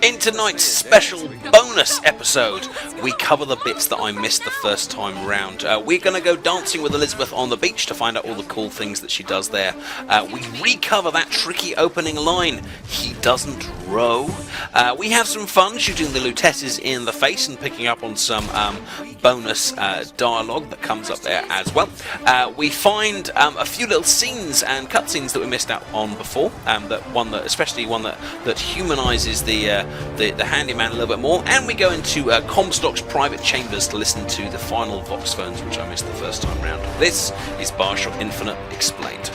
In tonight's special bonus episode, we cover the bits that I missed the first time round. We're going to go dancing with Elizabeth on the beach to find out all the cool things that she does there. We recover that tricky opening line, he doesn't row. We have some fun shooting the Lutesses in the face and picking up on some bonus dialogue that comes up there as well. We find a few little scenes and cutscenes that we missed out on before, especially one that humanises the handyman a little bit more, and we go into Comstock's private chambers to listen to the final Vox Phones, which I missed the first time round. This is Bioshock Infinite Explained.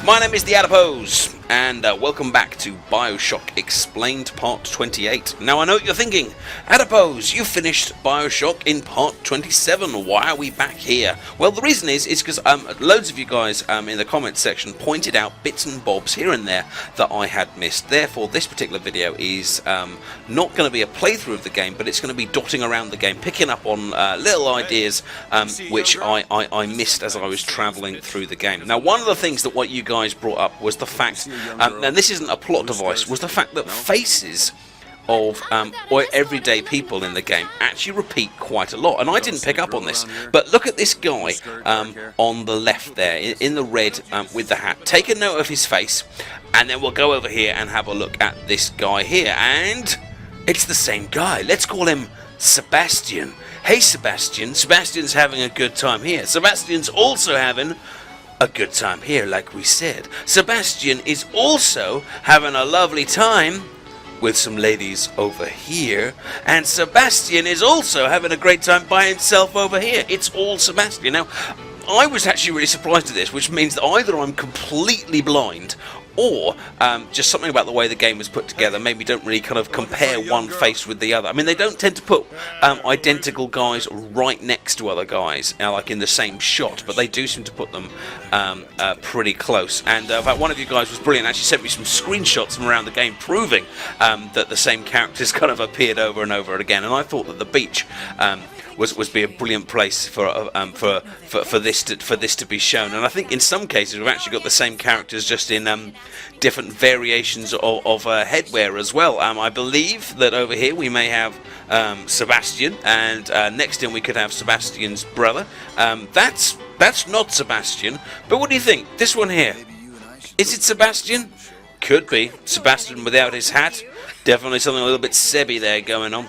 My name is TheAdipose, and welcome back to Bioshock Explained Part 28. Now I know what you're thinking, Adipose, you finished Bioshock in Part 27, why are we back here? Well, the reason is because loads of you guys in the comments section pointed out bits and bobs here and there that I had missed. Therefore, this particular video is not going to be a playthrough of the game, but it's going to be dotting around the game, picking up on little ideas which I missed as I was travelling through the game. Now, one of the things that what you guys brought up was the fact, and this isn't a plot device, was the fact that faces of everyday people in the game actually repeat quite a lot, and I didn't pick up on this, but look at this guy on the left there in the red with the hat. Take a note of his face, and then we'll go over here and have a look at this guy here, and it's the same guy. Let's call him Sebastian. Hey Sebastian, Sebastian's having a good time here. Sebastian's also having a good time here, like we said. Sebastian is also having a lovely time with some ladies over here, and Sebastian is also having a great time by himself over here. It's all Sebastian. Now, I was actually really surprised at this, which means that either I'm completely blind or just something about the way the game was put together made me don't really kind of compare one face with the other. I mean, they don't tend to put identical guys right next to other guys, like in the same shot, but they do seem to put them pretty close. And in fact, one of you guys was brilliant, actually sent me some screenshots from around the game proving that the same characters kind of appeared over and over again, and I thought that the beach was be a brilliant place for this to be shown. And I think in some cases we've actually got the same characters just in different variations of headwear as well. I believe that over here we may have Sebastian, and next in we could have Sebastian's brother. That's not Sebastian, but what do you think? This one here, is it Sebastian? Could be Sebastian without his hat. Definitely something a little bit Sebby there going on.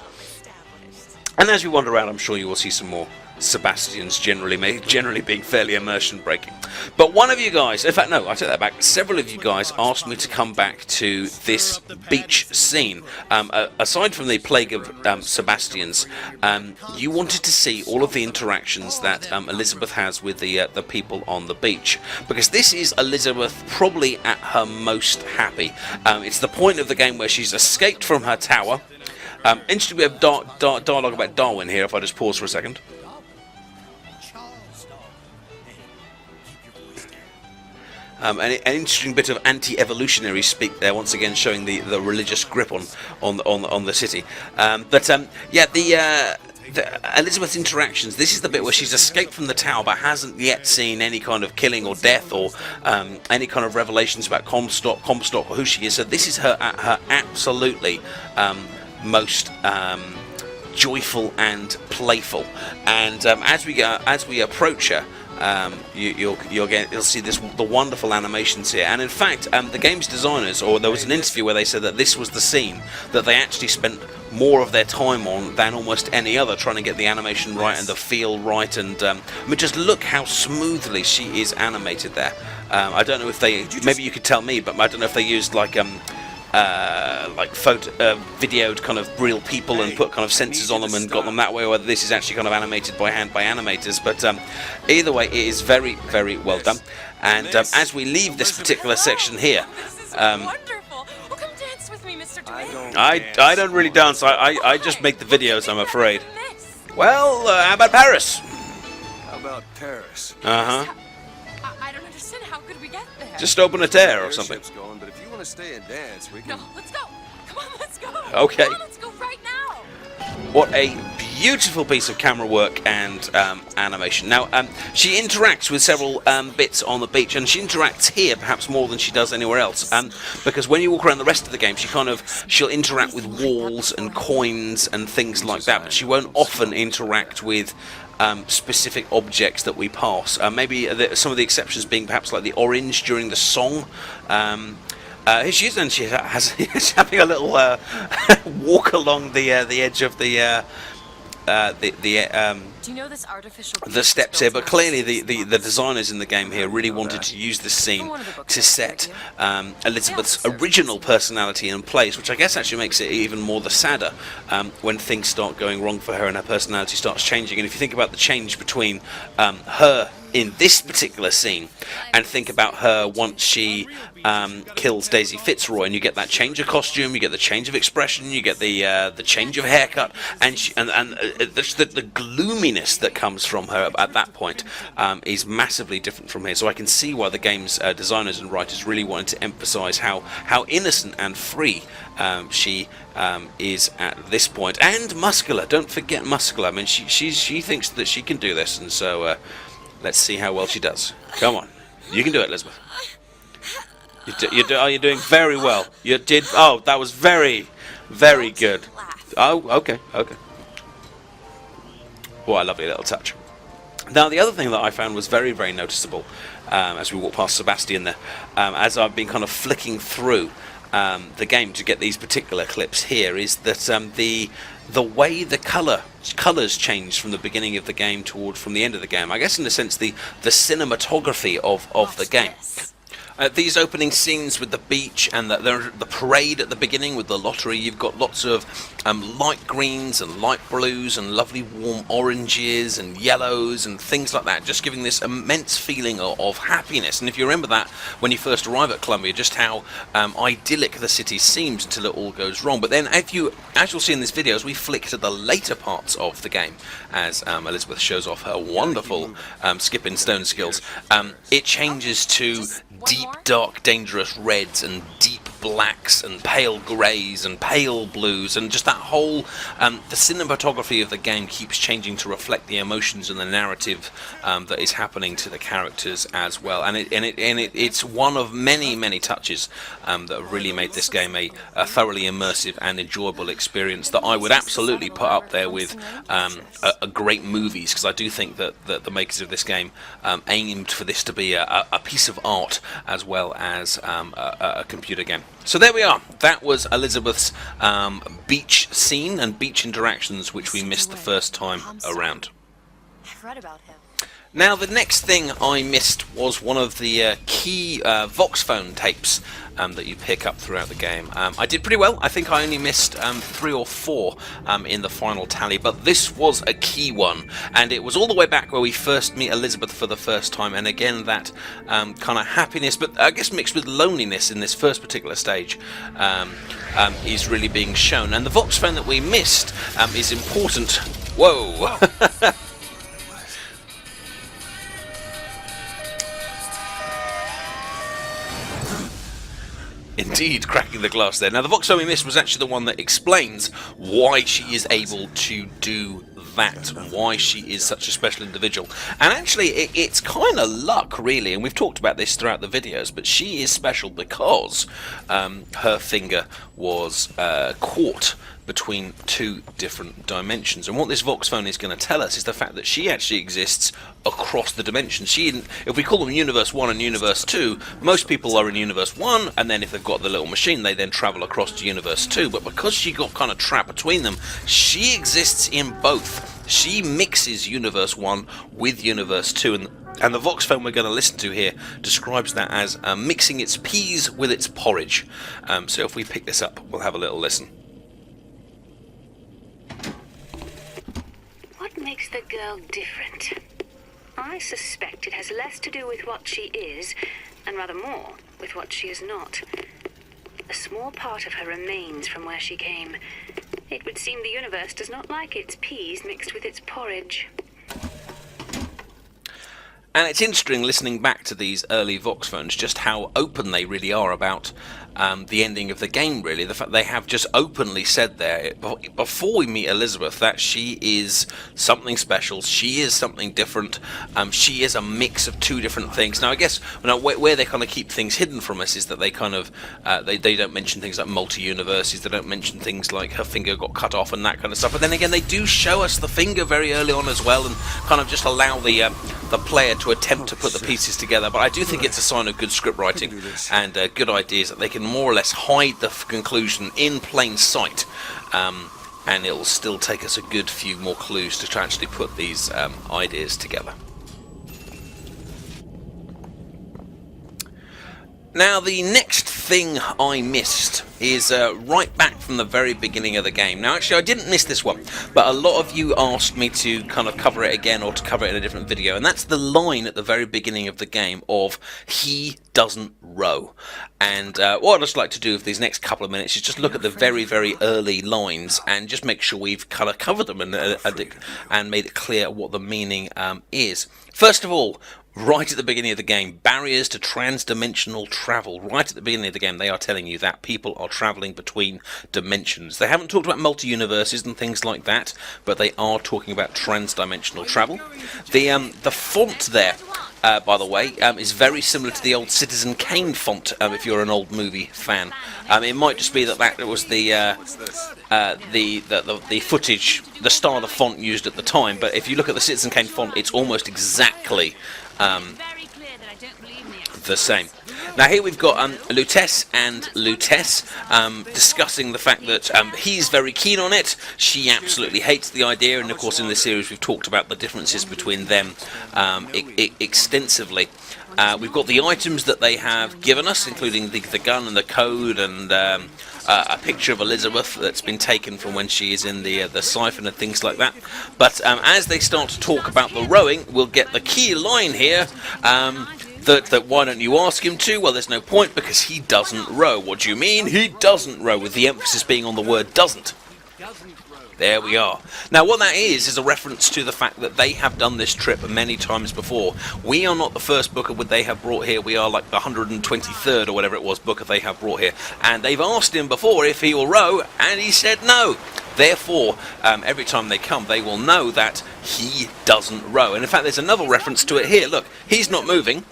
And as we wander around, I'm sure you will see some more Sebastians generally being fairly immersion breaking. But one of you guys, in fact no, I take that back, several of you guys asked me to come back to this beach scene. Aside from the plague of Sebastians, you wanted to see all of the interactions that Elizabeth has with the people on the beach, because this is Elizabeth probably at her most happy. It's the point of the game where she's escaped from her tower. Interesting bit of dialogue about Darwin here, if I just pause for a second. An interesting bit of anti-evolutionary speak there, once again showing the religious grip on the city. The Elizabeth's interactions, this is the bit where she's escaped from the tower but hasn't yet seen any kind of killing or death or any kind of revelations about Comstock or who she is. So this is her at her absolutely most joyful and playful, and as we approach her, you'll see the wonderful animations here. And in fact, the game's designers, or there was an interview where they said that this was the scene that they actually spent more of their time on than almost any other, trying to get the animation right and the feel right. And I mean, just look how smoothly she is animated there. I don't know if they, maybe you could tell me, but I don't know if they used like videoed kind of real people and put kind of sensors on them and got them that way, or whether this is actually kind of animated by hand by animators. But either way, it is very, very well done. And as we leave this particular section here, I don't really dance. I just make the videos, I'm afraid. Well, how about Paris? How about Paris? Uh-huh. I don't understand. How could we get there? Just open a tear or something. Going, but if you want to stay and dance, we can... No, let's go. Come on, let's go. Okay. Come on, let's go right now. What a beautiful piece of camera work and animation. Now, she interacts with several bits on the beach, and she interacts here perhaps more than she does anywhere else. Because when you walk around the rest of the game, she'll interact with walls and coins and things like that, but she won't often interact with specific objects that we pass. Maybe some of the exceptions being perhaps like the orange during the song. She's having a little walk along the edge of the Do you know this artificial the steps here, but clearly the designers in the game here really wanted to use this scene to set Elizabeth's original personality in place, which I guess actually makes it even more the sadder when things start going wrong for her and her personality starts changing. And if you think about the change between her in this particular scene and think about her once she kills Daisy Fitzroy, and you get that change of costume, you get the change of expression, you get the change of haircut, and the gloominess that comes from her at that point is massively different from here. So I can see why the game's designers and writers really wanted to emphasize how innocent and free she is at this point, and muscular. Don't forget muscular. I mean, she thinks that she can do this, and so let's see how well she does. Come on, you can do it, Elizabeth. You're doing very well. You did. Oh, that was very, very good. Oh, okay. What a lovely little touch. Now, the other thing that I found was very, very noticeable as we walk past Sebastian there, as I've been kind of flicking through the game to get these particular clips here, is that the way the colours change from the beginning of the game from the end of the game. I guess in a sense the cinematography of the game. These opening scenes with the beach and the parade at the beginning with the lottery, you've got lots of light greens and light blues and lovely warm oranges and yellows and things like that, just giving this immense feeling of happiness. And if you remember that when you first arrive at Columbia, just how idyllic the city seems until it all goes wrong. But then as you'll see in this video, as we flick to the later parts of the game, as Elizabeth shows off her wonderful skipping stone skills, it changes to deep, dark, dangerous reds and deep blacks and pale greys and pale blues, and just that whole the cinematography of the game keeps changing to reflect the emotions and the narrative that is happening to the characters as well. And it's one of many touches that have really made this game a thoroughly immersive and enjoyable experience that I would absolutely put up there with a great movies, because I do think that the makers of this game aimed for this to be a piece of art as well as a computer game. So there we are. That was Elizabeth's beach scene and beach interactions, which we missed the first time around. I've read about him. Now, the next thing I missed was one of the key Voxphone tapes that you pick up throughout the game. I did pretty well. I think I only missed 3 or 4 in the final tally, but this was a key one, and it was all the way back where we first meet Elizabeth for the first time, and again that kind of happiness, but I guess mixed with loneliness in this first particular stage is really being shown. And the Voxphone that we missed is important. Whoa! Indeed, cracking the glass there. Now, the Voxphone we missed was actually the one that explains why she is able to do that, why she is such a special individual. And actually, it's kind of luck, really, and we've talked about this throughout the videos, but she is special because her finger was caught between 2 different dimensions. And what this Voxphone is going to tell us is the fact that she actually exists across the dimensions. If we call them Universe 1 and Universe 2, most people are in Universe 1, and then if they've got the little machine, they then travel across to Universe 2. But because she got kind of trapped between them, she exists in both. She mixes Universe 1 with Universe 2, and the Voxphone we're going to listen to here describes that as mixing its peas with its porridge. So if we pick this up, we'll have a little listen. What makes the girl different? I suspect it has less to do with what she is, and rather more with what she is not. A small part of her remains from where she came. It would seem the universe does not like its peas mixed with its porridge. And it's interesting listening back to these early Voxphones just how open they really are about the ending of the game, really. The fact they have just openly said there, before we meet Elizabeth, that she is something special, she is something different, she is a mix of two different things. Now, I guess where they kind of keep things hidden from us is that they kind of, they don't mention things like multi-universes, they don't mention things like her finger got cut off and that kind of stuff, but then again, they do show us the finger very early on as well, and kind of just allow the player to attempt to put the pieces together. But I do think it's a sign of good script writing and good ideas, that they can more or less hide the conclusion in plain sight, and it'll still take us a good few more clues to actually put these ideas together. Now, the next thing I missed is right back from the very beginning of the game. Now, actually, I didn't miss this one, but a lot of you asked me to kind of cover it again or to cover it in a different video, and that's the line at the very beginning of the game of "He doesn't row." And what I'd just like to do with these next couple of minutes is just look at the very, very early lines and just make sure we've kind of covered them and made it clear what the meaning is. First of all, right at the beginning of the game, barriers to trans-dimensional travel. Right at the beginning of the game, they are telling you that people are travelling between dimensions. They haven't talked about multi-universes and things like that, but they are talking about trans-dimensional travel. The font there, by the way, is very similar to the old Citizen Kane font, if you're an old movie fan. It might just be that was the footage, the style of the font used at the time, but if you look at the Citizen Kane font, it's almost exactly the same. Now here we've got Lutece and Lutece discussing the fact that he's very keen on it, she absolutely hates the idea, and of course in this series we've talked about the differences between them extensively. We've got the items that they have given us, including the gun and the code, and a picture of Elizabeth that's been taken from when she is in the siphon and things like that. But as they start to talk about the rowing, we'll get the key line here, that why don't you ask him to? Well, there's no point, because he doesn't row. What do you mean? He doesn't row, with the emphasis being on the word doesn't. There we are. Now, what that is a reference to the fact that they have done this trip many times before. We are not the first booker they have brought here. We are like the 123rd or whatever it was booker they have brought here. And they've asked him before if he will row, and he said no. Therefore, every time they come, they will know that he doesn't row. And in fact, there's another reference to it here. Look, he's not moving.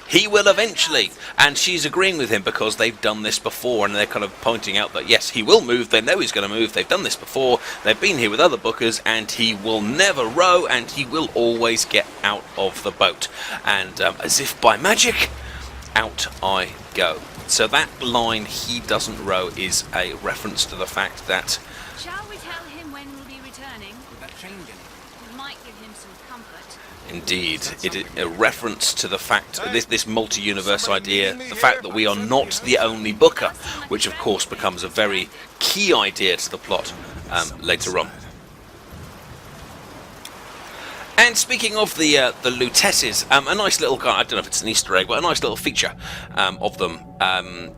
He will eventually, and she's agreeing with him because they've done this before, and they're kind of pointing out that yes, he will move, they know he's going to move, they've done this before, they've been here with other bookers, and he will never row, and he will always get out of the boat. And as if by magic, out I go. So that line, "he doesn't row," is a reference to the fact that... Shall we tell him when we'll be returning? Would that change anything? It might give him some comfort. Indeed, it is a reference to the fact, this multi-universe idea, the fact that we are not the only booker, which of course becomes a very key idea to the plot later on. And speaking of the Luteces, a nice little, I don't know if it's an Easter egg, but a nice little feature of them.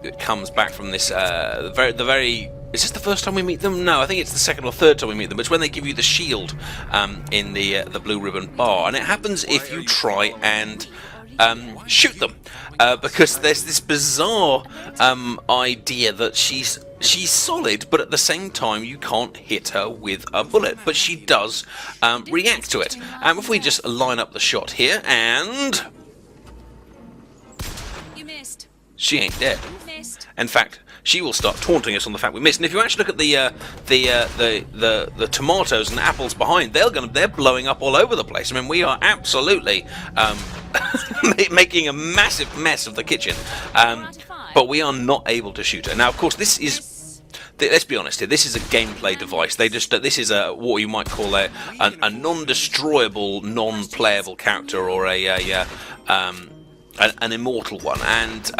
It comes back from this, the very... Is this the first time we meet them? No, I think it's the second or third time we meet them. It's when they give you the shield in the Blue Ribbon Bar, and it happens if you try and shoot them, because there's this bizarre idea that she's solid, but at the same time you can't hit her with a bullet, but she does react to it. If we just line up the shot here, and You missed. she ain't dead. Missed. In fact, she will start taunting us on the fact we missed. And if you actually look at the tomatoes and apples behind, they're blowing up all over the place. I mean, we are absolutely making a massive mess of the kitchen, but we are not able to shoot her. Now, of course, this is... Let's be honest here. This is a gameplay device. This is what you might call a non-destroyable, non-playable character, or an immortal one, and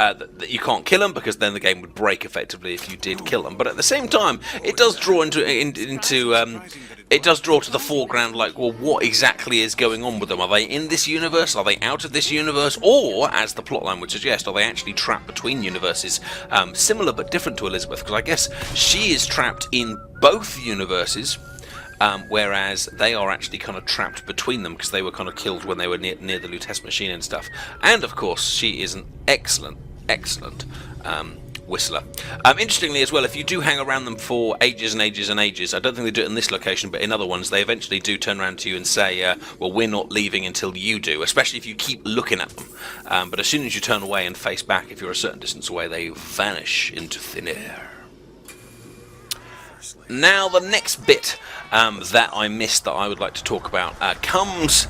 you can't kill them, because then the game would break effectively if you did kill them. But at the same time, it does draw it does draw to the foreground, like, well, what exactly is going on with them? Are they in this universe? Are they out of this universe? Or, as the plotline would suggest, are they actually trapped between universes? Similar but different to Elizabeth, because I guess she is trapped in both universes, whereas they are actually kind of trapped between them, because they were kind of killed when they were near the Lutece machine and stuff. And of course, she is an excellent whistler. Interestingly as well, if you do hang around them for ages and ages and ages, I don't think they do it in this location, but in other ones, they eventually do turn around to you and say, well, we're not leaving until you do, especially if you keep looking at them. But as soon as you turn away and face back, if you're a certain distance away, they vanish into thin air. Now, the next bit that I missed that I would like to talk about comes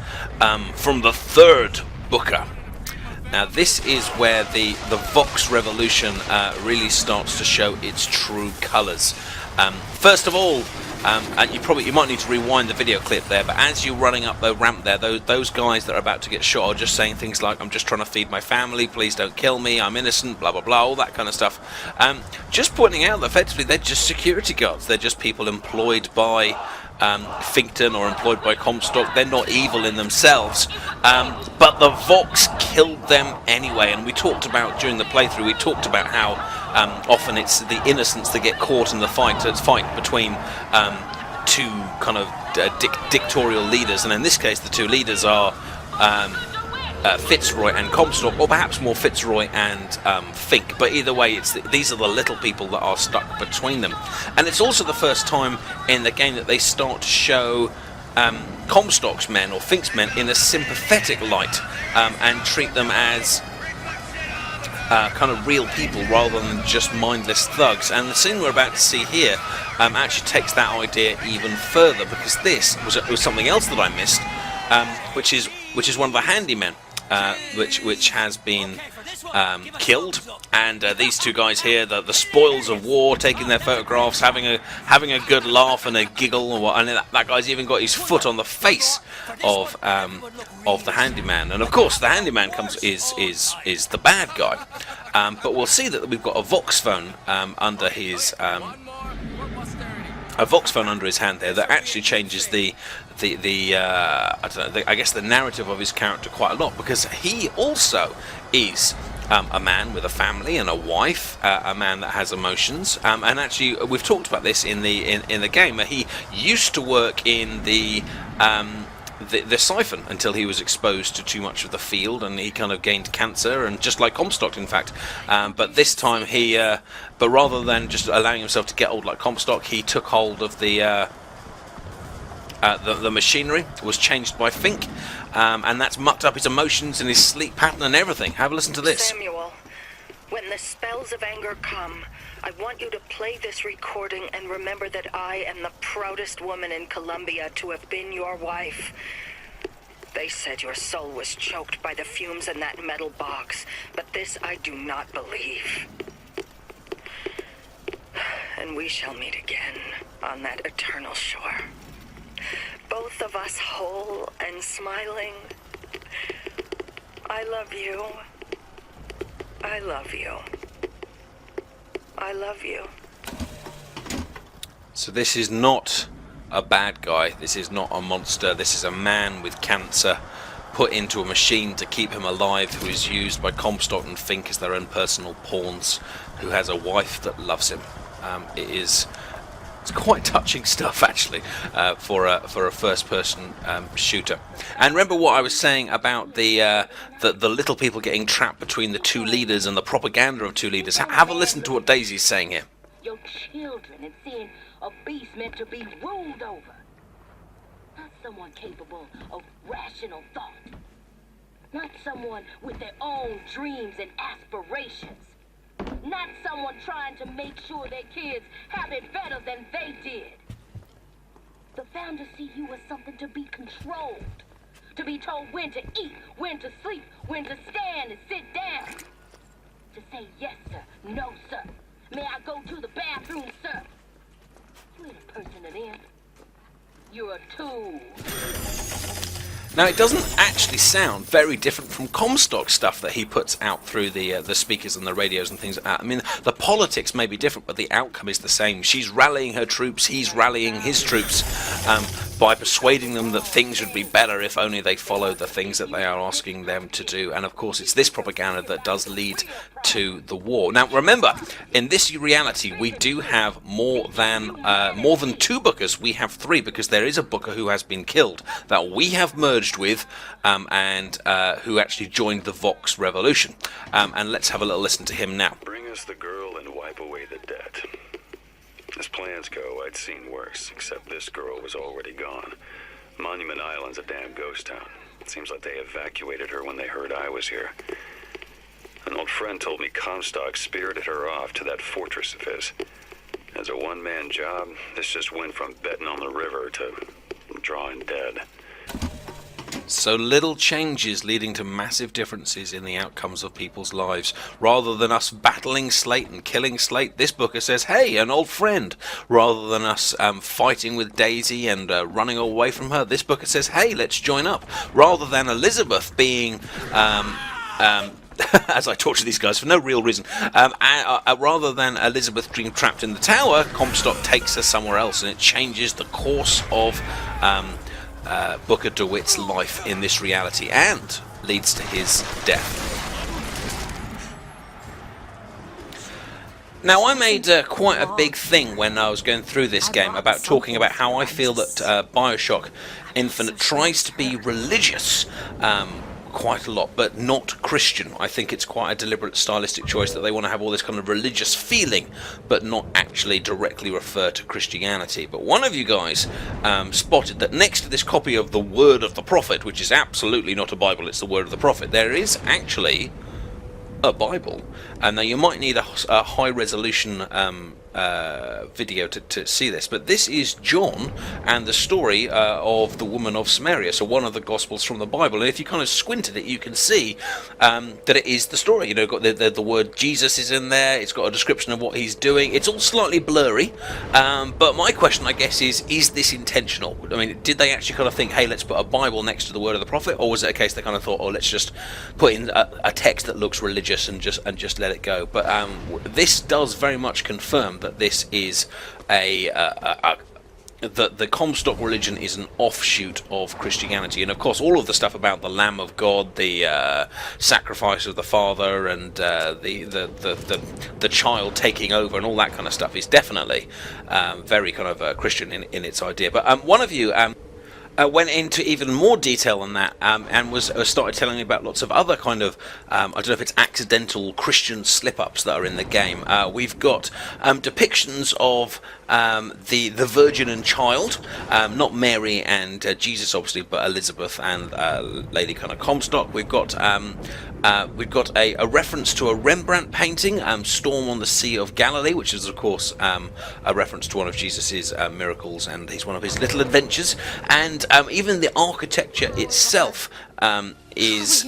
from the third Booker. Now, this is where the Vox revolution really starts to show its true colours. First of all, and you might need to rewind the video clip there, but as you're running up the ramp there, those guys that are about to get shot are just saying things like, I'm just trying to feed my family, please don't kill me, I'm innocent, blah blah blah, all that kind of stuff. Just pointing out that effectively they're just security guards, they're just people employed by Finkton or employed by Comstock. They're not evil in themselves, but the Vox killed them anyway. And we talked about during the playthrough, we talked about how often it's the innocents that get caught in the fight. So it's fight between two kind of dictatorial leaders, and in this case the two leaders are Fitzroy and Comstock, or perhaps more Fitzroy and Fink, but either way these are the little people that are stuck between them. And it's also the first time in the game that they start to show Comstock's men or Fink's men in a sympathetic light, and treat them as kind of real people rather than just mindless thugs. And the scene we're about to see here actually takes that idea even further, because this was something else that I missed, which is one of the handymen, which has been killed, and these two guys here, the spoils of war, taking their photographs, having a good laugh and a giggle, and that guy's even got his foot on the face of the handyman. And of course, the handyman is the bad guy. But we'll see that we've got a Voxphone under his hand there that actually changes I don't know, I guess the narrative of his character quite a lot, because he also is a man with a family and a wife, a man that has emotions, and actually we've talked about this in the game. He used to work in the siphon until he was exposed to too much of the field, and he kind of gained cancer, and just like Comstock in fact, but this time but rather than just allowing himself to get old like Comstock, he took hold of the machinery, was changed by Fink, and that's mucked up his emotions and his sleep pattern and everything. Have a listen to this. Samuel, when the spells of anger come, I want you to play this recording and remember that I am the proudest woman in Columbia to have been your wife. They said your soul was choked by the fumes in that metal box, but this I do not believe. And we shall meet again on that eternal shore. Both of us whole and smiling. I love you. I love you. I love you. So this is not a bad guy, this is not a monster, this is a man with cancer put into a machine to keep him alive, who is used by Comstock and Fink as their own personal pawns, who has a wife that loves him. It's quite touching stuff actually, for a first-person shooter. And remember what I was saying about the little people getting trapped between the two leaders and the propaganda of two leaders. Have a listen to what Daisy's saying here. Your children and seeing a beast meant to be ruled over, not someone capable of rational thought, not someone with their own dreams and aspirations. Not someone trying to make sure their kids have it better than they did. The founders see you as something to be controlled, to be told when to eat, when to sleep, when to stand and sit down. To say yes, sir, no, sir. May I go to the bathroom, sir? You ain't a person to them. You're a tool. Now, it doesn't actually sound very different from Comstock stuff that he puts out through the speakers and the radios and things like that. I mean, the politics may be different, but the outcome is the same. She's rallying her troops, he's rallying his troops, by persuading them that things would be better if only they followed the things that they are asking them to do. And of course, it's this propaganda that does lead to the war. Now, remember, in this reality, we do have more than 2 Bookers. We have 3, because there is a Booker who has been killed that we have merged with, and who actually joined the Vox Revolution. And let's have a little listen to him now. Bring us the girl and wipe away the debt. As plans go, I'd seen worse, except this girl was already gone. Monument Island's a damn ghost town. It seems like they evacuated her when they heard I was here. An old friend told me Comstock spirited her off to that fortress of his. As a one-man job, this just went from betting on the river to drawing dead. So little changes leading to massive differences in the outcomes of people's lives. Rather than us battling Slate and killing Slate, this Booker says, hey, an old friend. Rather than us fighting with Daisy and running away from her, this Booker says, hey, let's join up. Rather than Elizabeth being... as I talk to these guys for no real reason, rather than Elizabeth being trapped in the tower, Comstock takes her somewhere else, and it changes the course of Booker DeWitt's life in this reality and leads to his death. Now, I made quite a big thing when I was going through this game about talking about how I feel that Bioshock Infinite tries to be religious quite a lot, but not Christian. I think it's quite a deliberate stylistic choice that they want to have all this kind of religious feeling, but not actually directly refer to Christianity. But one of you guys spotted that next to this copy of the Word of the Prophet, which is absolutely not a Bible, it's the Word of the Prophet, there is actually a Bible. And now you might need a high resolution video to see this, but this is John and the story of the woman of Samaria, so one of the Gospels from the Bible. And if you kind of squint at it, you can see that it is the story. You know, got the word Jesus is in there. It's got a description of what he's doing. It's all slightly blurry, but my question, I guess, is this intentional? I mean, did they actually kind of think, hey, let's put a Bible next to the Word of the Prophet, or was it a case they kind of thought, oh, let's just put in a text that looks religious and just let it go? But this does very much confirm that this is the Comstock religion is an offshoot of Christianity, and of course all of the stuff about the Lamb of God, the sacrifice of the Father, and the child taking over, and all that kind of stuff is definitely very kind of Christian in its idea. But one of you went into even more detail than that, and was started telling me about lots of other kind of I don't know if it's accidental Christian slip-ups that are in the game. We've got depictions of the Virgin and Child, not Mary and Jesus obviously, but Elizabeth and Lady kind of Comstock. We've got a reference to a Rembrandt painting, Storm on the Sea of Galilee, which is of course a reference to one of Jesus's miracles, and he's one of his little adventures. And even the architecture itself is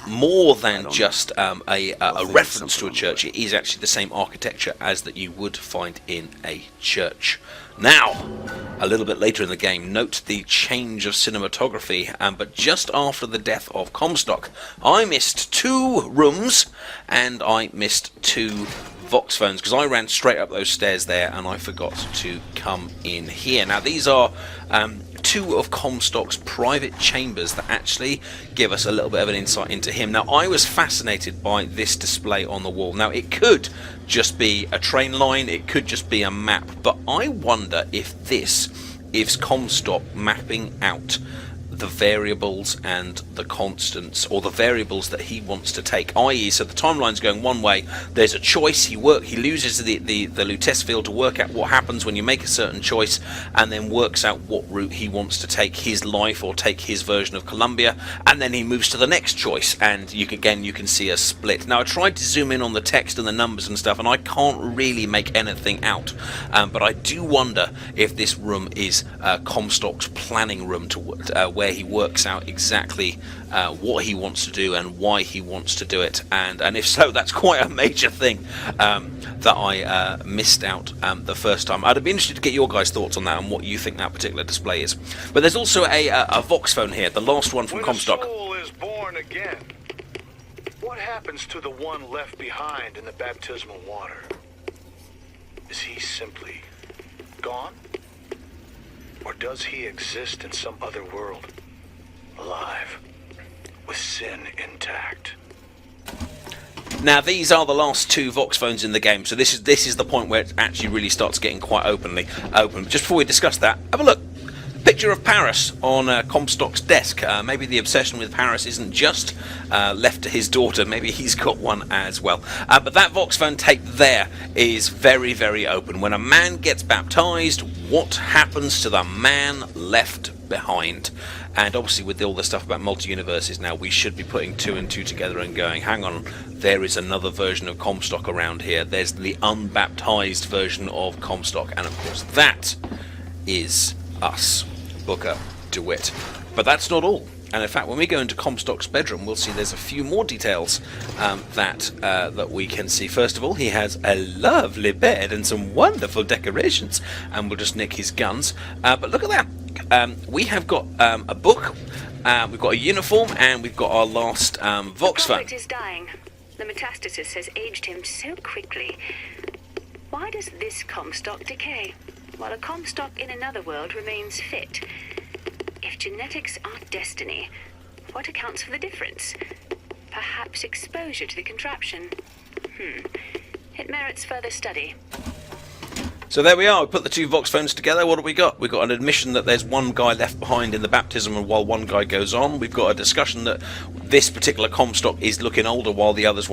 more than just a reference to a church. It is actually the same architecture as that you would find in a church. Now, a little bit later in the game, note the change of cinematography, but just after the death of Comstock, I missed 2 rooms and I missed 2 Vox phones, because I ran straight up those stairs there and I forgot to come in here. Now, these are 2 of Comstock's private chambers that actually give us a little bit of an insight into him. Now, I was fascinated by this display on the wall. Now, it could just be a train line, it could just be a map, but I wonder if this is Comstock mapping out the variables and the constants, or the variables that he wants to take, i.e. so the timeline's going one way, there's a choice, he loses the Lutece field to work out what happens when you make a certain choice, and then works out what route he wants to take his life or take his version of Columbia, and then he moves to the next choice, and you can see a split. Now, I tried to zoom in on the text and the numbers and stuff, and I can't really make anything out, but I do wonder if this room is Comstock's planning room to where he works out exactly what he wants to do and why he wants to do it, and if so, that's quite a major thing that I missed out the first time. I'd be interested to get your guys' thoughts on that and what you think that particular display is. But there's also a Vox phone here, the last one from Comstock. When a soul is born again, what happens to the one left behind in the baptismal water? Is he simply gone? Or does he exist in some other world? Alive. With sin intact. Now these are the last two Vox phones in the game, so this is the point where it actually really starts getting quite open. Just before we discuss that, have a look. Picture of Paris on Comstock's desk. Maybe the obsession with Paris isn't just left to his daughter. Maybe he's got one as well. But that Voxphone tape there is very, very open. When a man gets baptized, what happens to the man left behind? And obviously with all the stuff about multi-universes now, we should be putting two and two together and going, hang on, there is another version of Comstock around here. There's the unbaptized version of Comstock. And of course that is us. Booker, DeWitt. But that's not all. And in fact, when we go into Comstock's bedroom, we'll see there's a few more details that we can see. First of all, he has a lovely bed and some wonderful decorations. And we'll just nick his guns. But look at that. We have got a book, we've got a uniform, and we've got our last Vox phone. The prophet is dying. The metastasis has aged him so quickly. Why does this Comstock decay, while a Comstock in another world remains fit? If genetics are destiny, what accounts for the difference? Perhaps exposure to the contraption. It merits further study. So there we are, we put the two Vox phones together. What have we got? We've got an admission that there's one guy left behind in the baptism and while one guy goes on. We've got a discussion that this particular Comstock is looking older while the others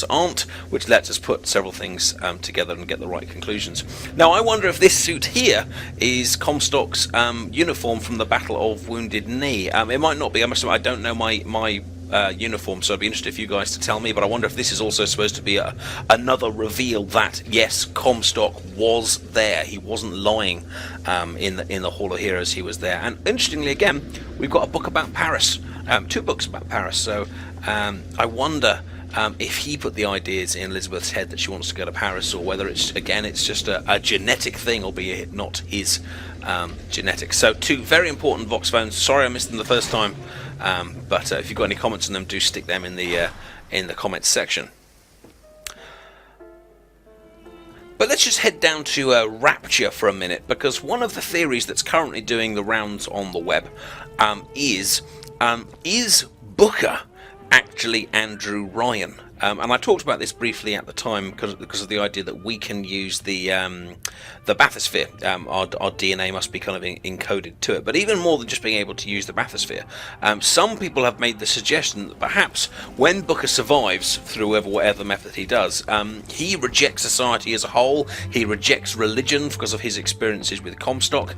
aren't, which lets us put several things together and get the right conclusions. Now I wonder if this suit here is Comstock's uniform from the Battle of Wounded Knee. It might not be, I don't know my uniform, so I'd be interested if you guys to tell me, but I wonder if this is also supposed to be another reveal that yes, Comstock was there. He wasn't lying in the Hall of Heroes, he was there. And interestingly again, we've got a book about Paris, two books about Paris, so I wonder if he put the ideas in Elizabeth's head that she wants to go to Paris, or whether it's just a genetic thing, albeit not his genetics. So two very important Vox phones. Sorry I missed them the first time. But if you've got any comments on them, do stick them in the comments section. But let's just head down to Rapture for a minute, because one of the theories that's currently doing the rounds on the web is Booker actually Andrew Ryan? And I talked about this briefly at the time because of the idea that we can use the bathysphere. Our DNA must be kind of encoded to it. But even more than just being able to use the bathysphere, some people have made the suggestion that perhaps when Booker survives through whatever method he does, he rejects society as a whole. He rejects religion because of his experiences with Comstock.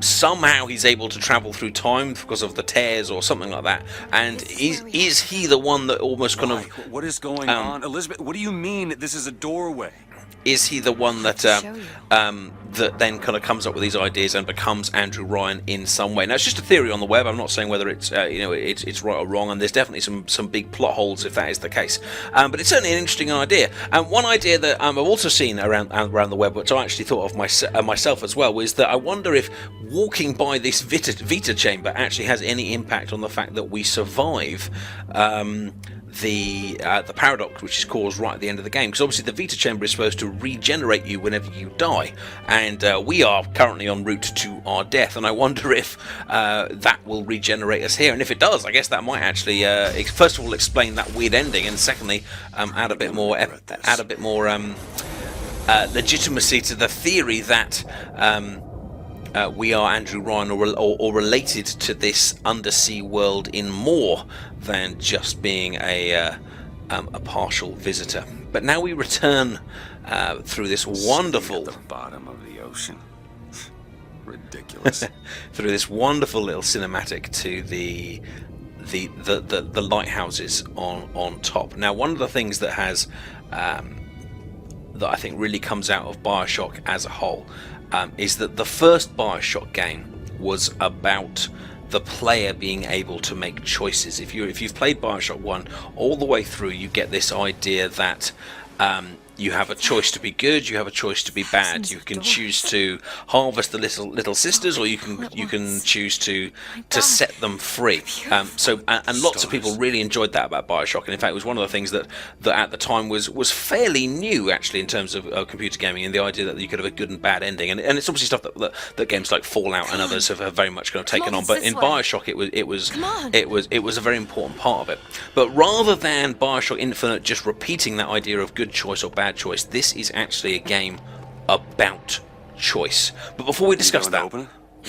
Somehow he's able to travel through time because of the tears or something like that. And is he the one that almost kind of... What is going on? Elizabeth, what do you mean this is a doorway? Is he the one that that then kind of comes up with these ideas and becomes Andrew Ryan in some way? Now it's just a theory on the web. I'm not saying whether it's it's right or wrong, and there's definitely some big plot holes if that is the case. But it's certainly an interesting idea. And one idea that I've also seen around the web, which I actually thought of myself as well, was that I wonder if walking by this Vita chamber actually has any impact on the fact that we survive the paradox which is caused right at the end of the game, because obviously the Vita chamber is supposed to regenerate you whenever you die, and we are currently en route to our death, and I wonder if that will regenerate us here, and if it does, I guess that might actually first of all explain that weird ending, and secondly add a bit more legitimacy to the theory that we are Andrew Ryan or related to this undersea world in more than just being a partial visitor. But now we return through this wonderful... At the bottom of the ocean. Ridiculous. Through this wonderful little cinematic to the lighthouses on top. Now, one of the things that has that I think really comes out of Bioshock as a whole is that the first Bioshock game was about the player being able to make choices. If you've played Bioshock 1 all the way through, you get this idea that You have a choice to be good. You have a choice to be bad. You can choose to harvest the little sisters, or you can choose to set them free. And lots of people really enjoyed that about Bioshock. And in fact, it was one of the things that at the time was fairly new, actually, in terms of computer gaming, and the idea that you could have a good and bad ending. And it's obviously stuff that games like Fallout and others have very much kind of taken on. But in Bioshock, it was a very important part of it. But rather than Bioshock Infinite just repeating that idea of good choice or bad choice, this is actually a game about choice. But before we discuss that,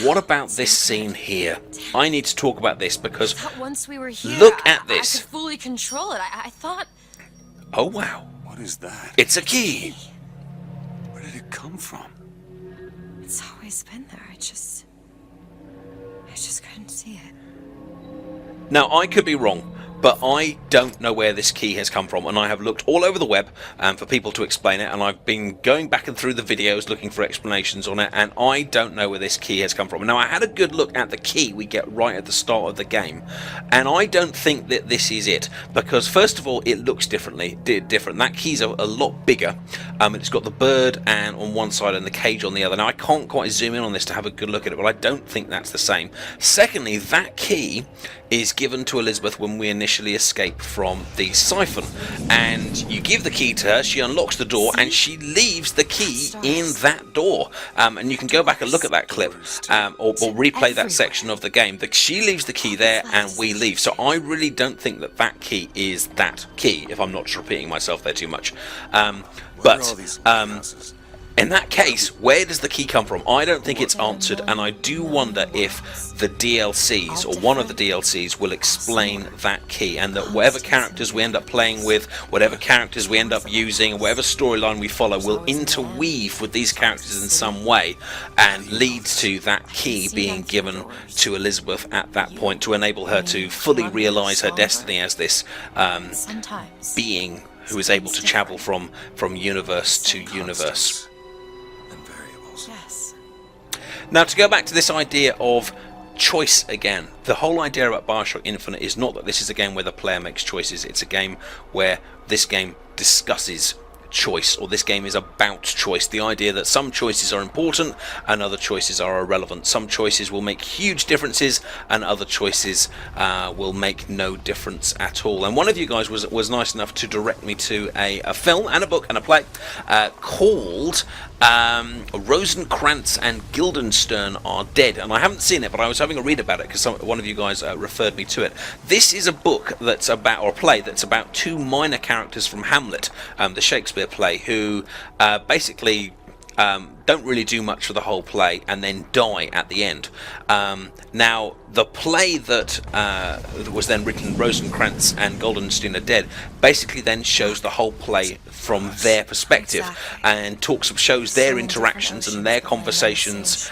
what about this scene here? I need to talk about this because Once we were here, look at this. I could fully control it. I thought. Oh wow! What is that? It's a key. Where did it come from? It's always been there. I just couldn't see it. Now I could be wrong, but I don't know where this key has come from, and I have looked all over the web for people to explain it, and I've been going back and through the videos looking for explanations on it, and I don't know where this key has come from. Now, I had a good look at the key we get right at the start of the game, and I don't think that this is it, because first of all, it looks different. That key's a lot bigger. It's got the bird and on one side and the cage on the other. Now, I can't quite zoom in on this to have a good look at it, but I don't think that's the same. Secondly, that key is given to Elizabeth when we initially escape from the siphon, and you give the key to her, she unlocks the door, and she leaves the key in that door. And you can go back and look at that clip, or replay that section of the game. She leaves the key there and we leave. So I really don't think that key is that key, if I'm not just repeating myself there too much. In that case, where does the key come from? I don't think it's answered, and I do wonder if the DLCs, or one of the DLCs, will explain that key, and that whatever characters we end up playing with, whatever characters we end up using, whatever storyline we follow will interweave with these characters in some way, and lead to that key being given to Elizabeth at that point to enable her to fully realise her destiny as this being who is able to travel from universe to universe. Now, to go back to this idea of choice again, the whole idea about Bioshock Infinite is not that this is a game where the player makes choices. It's a game where this game discusses choice, or this game is about choice. The idea that some choices are important and other choices are irrelevant. Some choices will make huge differences and other choices will make no difference at all. And one of you guys was nice enough to direct me to a film and a book and a play called Rosencrantz and Guildenstern Are Dead, and I haven't seen it, but I was having a read about it because one of you guys referred me to it. This is a book that's about, or a play that's about, two minor characters from Hamlet, the Shakespeare play, who basically don't really do much for the whole play and then die at the end. Now, the play that was then written, Rosencrantz and Guildenstern Are Dead, basically then shows the whole play from their perspective and shows their interactions and their conversations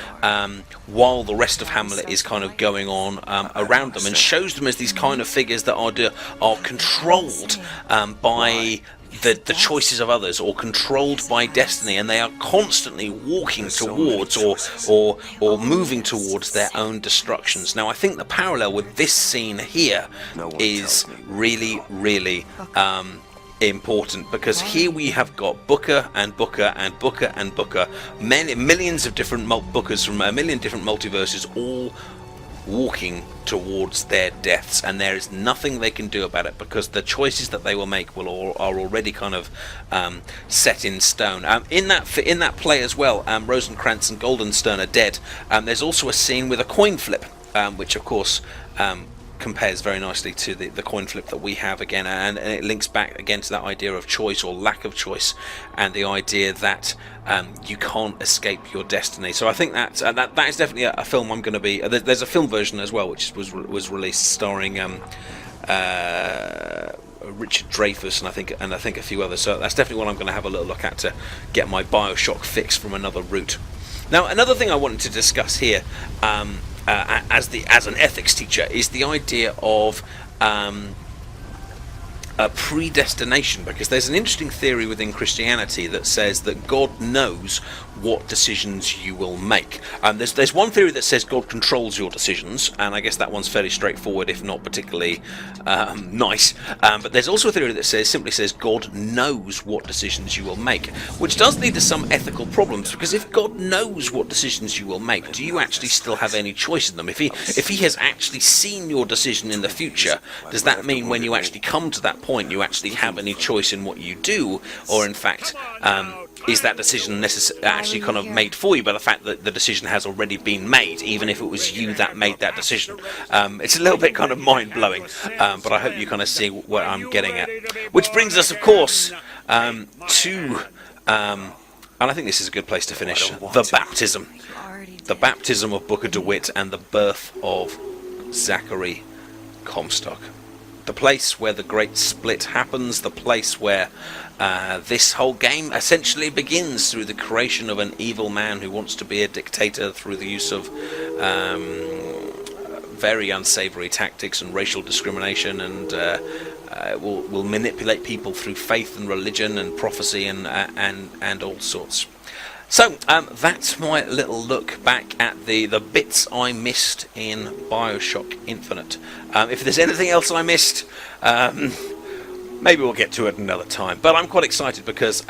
while the rest of Hamlet is kind of going on around them, and shows them as these kind of figures that are controlled by the choices of others, or controlled by destiny, and they are constantly walking towards or moving towards their own destructions. Now, I think the parallel with this scene here is really important, because here we have got Booker and Booker and Booker and Booker, millions of different Bookers from a million different multiverses, all walking towards their deaths, and there is nothing they can do about it, because the choices that they will make are already kind of set in stone. In that play as well, Rosencrantz and Guildenstern Are Dead, there's also a scene with a coin flip, which of course compares very nicely to the coin flip that we have again, and it links back again to that idea of choice or lack of choice, and the idea that you can't escape your destiny. So I think that is definitely a film I'm going to be. There's a film version as well, which was released, starring Richard Dreyfuss and I think a few others. So that's definitely one I'm going to have a little look at to get my Bioshock fix from another route. Now, another thing I wanted to discuss here, as an ethics teacher, is the idea of predestination, because there's an interesting theory within Christianity that says that God knows what decisions you will make. There's one theory that says God controls your decisions, and I guess that one's fairly straightforward, if not particularly nice. But there's also a theory that simply says God knows what decisions you will make, which does lead to some ethical problems, because if God knows what decisions you will make, do you actually still have any choice in them? If he has actually seen your decision in the future, does that mean when you actually come to that point you actually have any choice in what you do, or in fact is that decision actually kind of made for you by the fact that the decision has already been made, even if it was you that made that decision? It's a little bit kind of mind-blowing, but I hope you kind of see what I'm getting at. Which brings us, of course, to, and I think this is a good place to finish, the baptism. The baptism of Booker DeWitt and the birth of Zachary Comstock. The place where the great split happens, the place where this whole game essentially begins, through the creation of an evil man who wants to be a dictator through the use of very unsavory tactics and racial discrimination, and will manipulate people through faith and religion and prophecy and all sorts. So that's my little look back at the bits I missed in Bioshock Infinite. If there's anything else I missed, maybe we'll get to it another time. But I'm quite excited because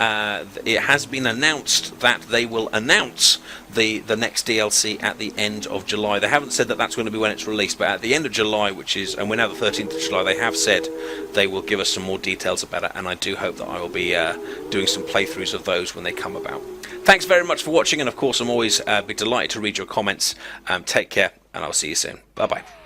it has been announced that they will announce the next DLC at the end of July. They haven't said that that's going to be when it's released, but at the end of July, and we're now the 13th of July, they have said they will give us some more details about it, and I do hope that I will be doing some playthroughs of those when they come about. Thanks very much for watching, and of course I'm always be delighted to read your comments. Take care, and I'll see you soon. Bye bye.